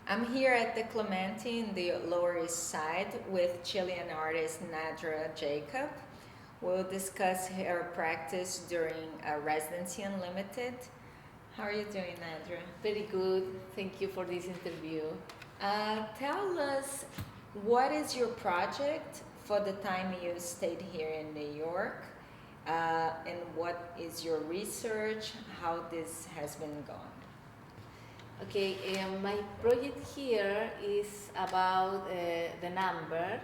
I'm here at the Clementi in the Lower East Side with Chilean artist Nadra Jacob. We'll discuss her practice during Residency Unlimited. How are you doing, Nadra? Very good. Thank you for this interview. Tell us, what is your project for the time you stayed here in New York? And what is your research? How this has been going? Okay, my project here is about the number,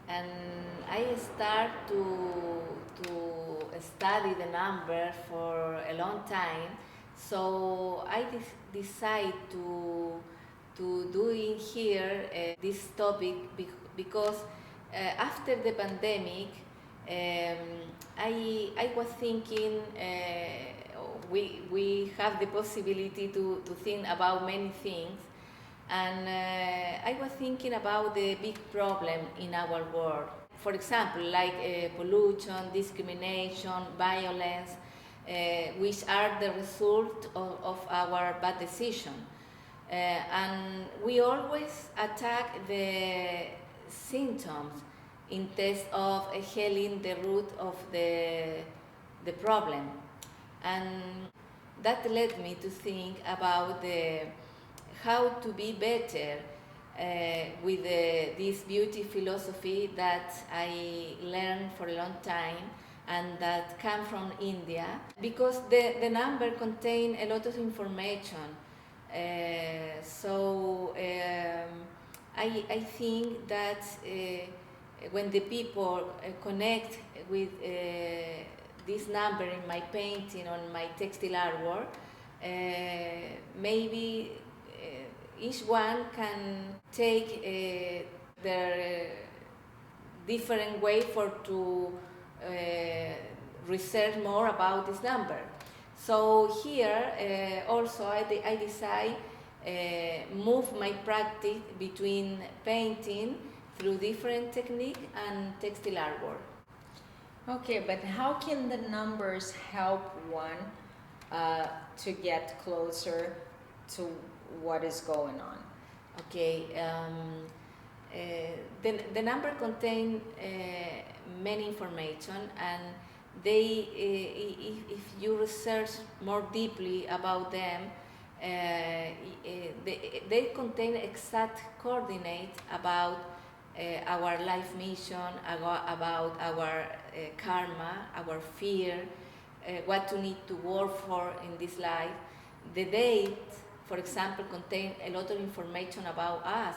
and I start to study the number for a long time. So I decide to doing here this topic because after the pandemic, I was thinking we have the possibility to think about many things, and I was thinking about the big problem in our world. For example, like pollution, discrimination, violence, which are the result of our bad decision. And we always attack the symptoms instead of healing the root of the problem. And that led me to think about how to be better with this beauty philosophy that I learned for a long time and that come from India, because the number contain a lot of information. I think that when the people connect with this number in my painting, on my textile artwork, maybe each one can take their different way for to research more about this number. So here also I decide move my practice between painting through different technique and textile artwork. Okay, but how can the numbers help one to get closer to what is going on? Okay, the number contain many information, and they, if you research more deeply about them, they contain exact coordinates about our life mission, about our karma, our fear, what to need to work for in this life. The date, for example, contain a lot of information about us.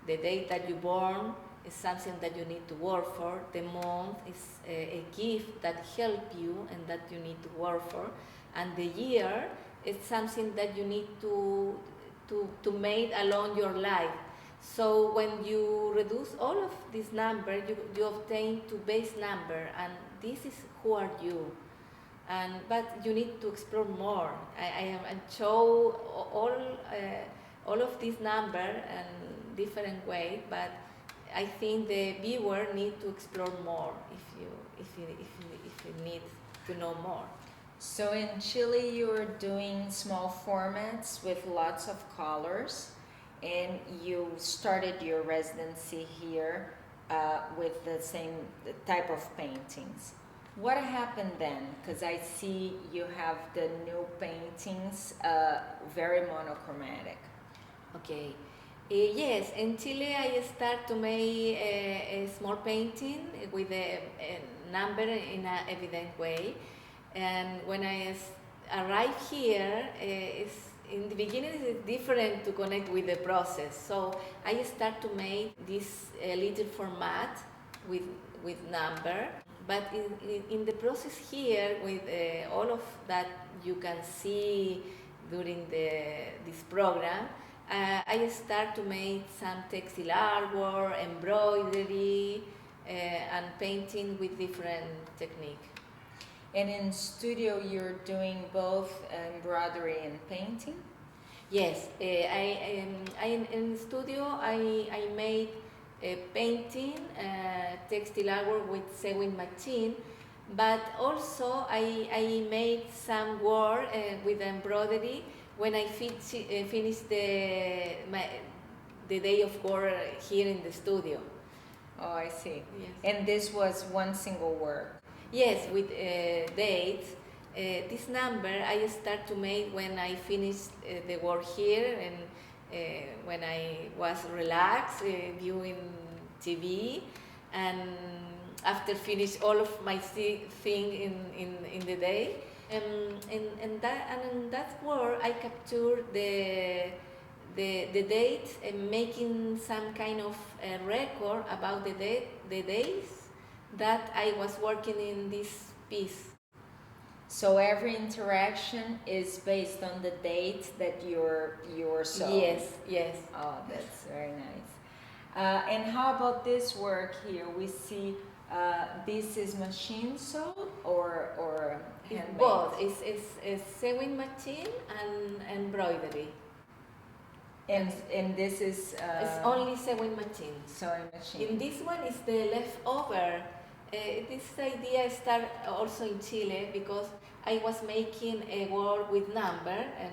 The date that you born is something that you need to work for. The month is a gift that help you and that you need to work for. And the year is something that you need to make along your life. So when you reduce all of this number, you obtain two base number, and this is who are you. But you need to explore more. I show all of this number in different way, but I think the viewer need to explore more if you need to know more. So in Chile, you're doing small formats with lots of colors, and you started your residency here with the same type of paintings. What happened then? Because I see you have the new paintings very monochromatic. Okay. Yes, in Chile I start to make a small painting with a number in an evident way. And when I arrive here, in the beginning it's different to connect with the process. So I start to make this little format with number. But in the process here, with all of that you can see during this program, I start to make some textile artwork, embroidery, and painting with different technique. And in studio, you're doing both embroidery and painting? Yes, in studio I made a painting, textile artwork with sewing machine, but also I made some work with embroidery when I finished the day of work here in the studio. Oh, I see. Yes. And this was one single work? Yes, with dates. This number I start to make when I finished the work here and when I was relaxed viewing TV, and after finish all of my thing in the day. And that work I capture the date and making some kind of record about the days that I was working in this piece. So every interaction is based on the date that you're sewing? Yes, yes. Oh, that's very nice. And how about this work here? We see this is machine sewed or handmade? Both. It's sewing machine and embroidery. And this is It's only sewing machine. sewing machine. In this one is the leftover. This idea started also in Chile because I was making a work with number, and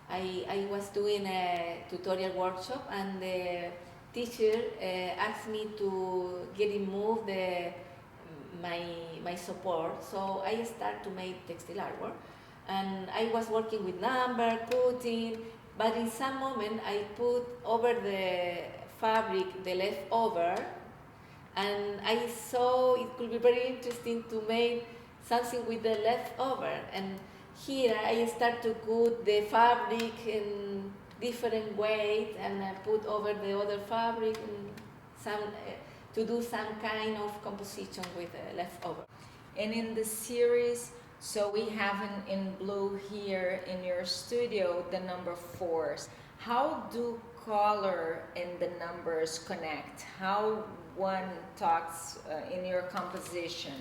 I was doing a tutorial workshop, and the teacher asked me to remove my support. So I started to make textile artwork, and I was working with number, cutting, but in some moment I put over the fabric the leftover, and I saw it could be very interesting to make something with the leftover. And here I start to cut the fabric in different ways, and I put over the other fabric and some to do some kind of composition with the leftover. And in the series, so we have in blue here in your studio the number 4s. How do color and the numbers connect? How one talks in your composition?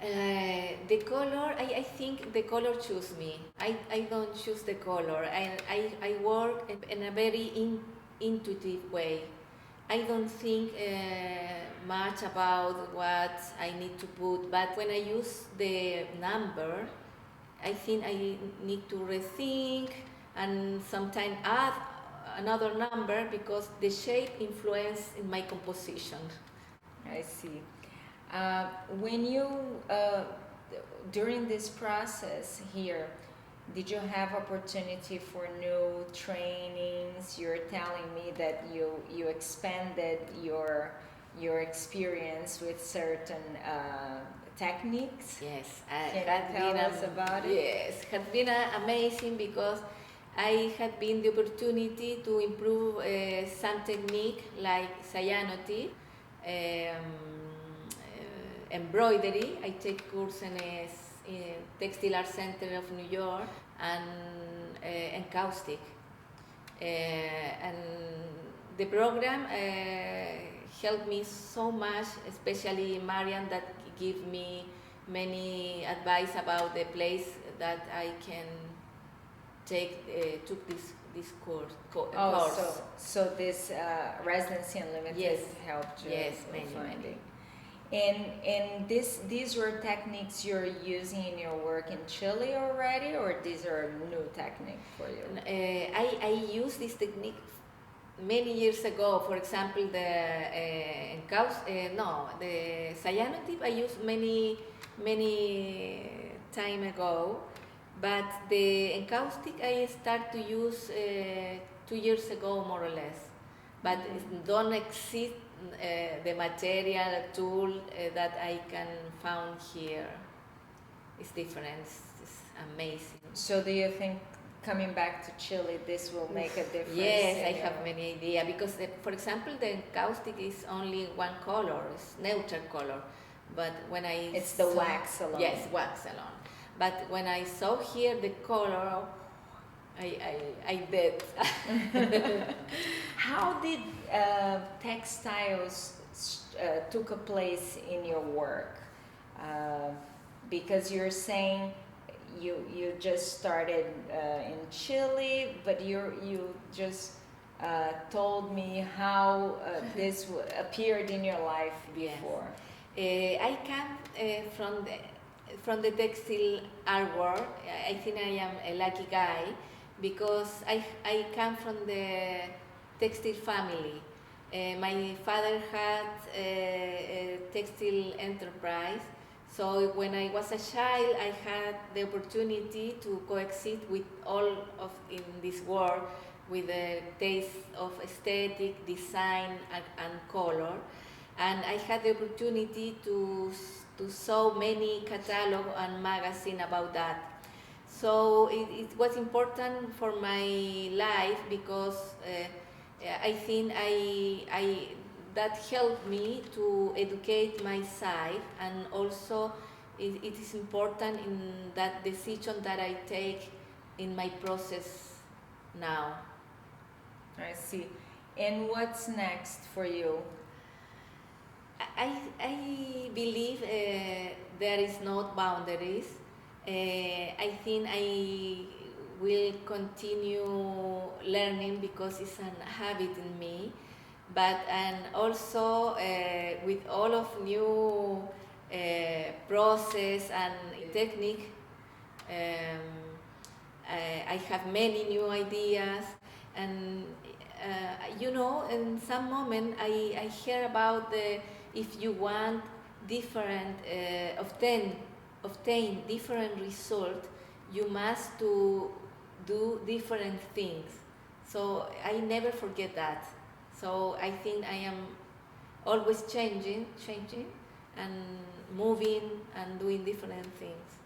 The color, I think the color choose me. I don't choose the color. I work in a very intuitive way. I don't think much about what I need to put, but when I use the number, I think I need to rethink and sometimes add another number because the shape influence in my composition. I see. When you, during this process here, did you have opportunity for new trainings? You're telling me that you expanded your experience with certain techniques. Yes, Can you tell us about it? Yes, it has been amazing because I had been the opportunity to improve some technique like cyanotype, embroidery. I take course in a Textile Art Center of New York, and encaustic. And the program helped me so much, especially Marian, that gave me many advice about the place that I can took this course. So this Residency Unlimited Yes. helped you. Yes, in many. finding. And these were techniques you're using in your work in Chile already, or these are new technique for you? I used this technique many years ago. For example, the cyanotype I used many time ago, but the encaustic I start to use 2 years ago, more or less. But it don't exist the material tool that I can found here. It's different. It's amazing. So do you think coming back to Chile this will make a difference? Yes, I have many idea because for example the encaustic is only one color, it's neutral color, but when it's the wax alone. Yes, wax alone. But when I saw here the color, I did. How did textiles took a place in your work? Because you're saying you just started in Chile, but you just told me how this appeared in your life before. Yes. I come from the textile artwork. I think I am a lucky guy because I come from the textile family. My father had a textile enterprise, so when I was a child, I had the opportunity to coexist with all of in this world, with the taste of aesthetic, design, and color. And I had the opportunity to saw many catalog and magazine about that. So it was important for my life because I think that helped me to educate myself, and also it is important in that decision that I take in my process now. I see. And what's next for you? I believe there is no boundaries. I think I will continue learning because it's a habit in me, but and also with all of new process and technique, I have many new ideas, and in some moment I hear about the if you want different obtain different result, you must to do different things. So I never forget that. So I think I am always changing and moving and doing different things.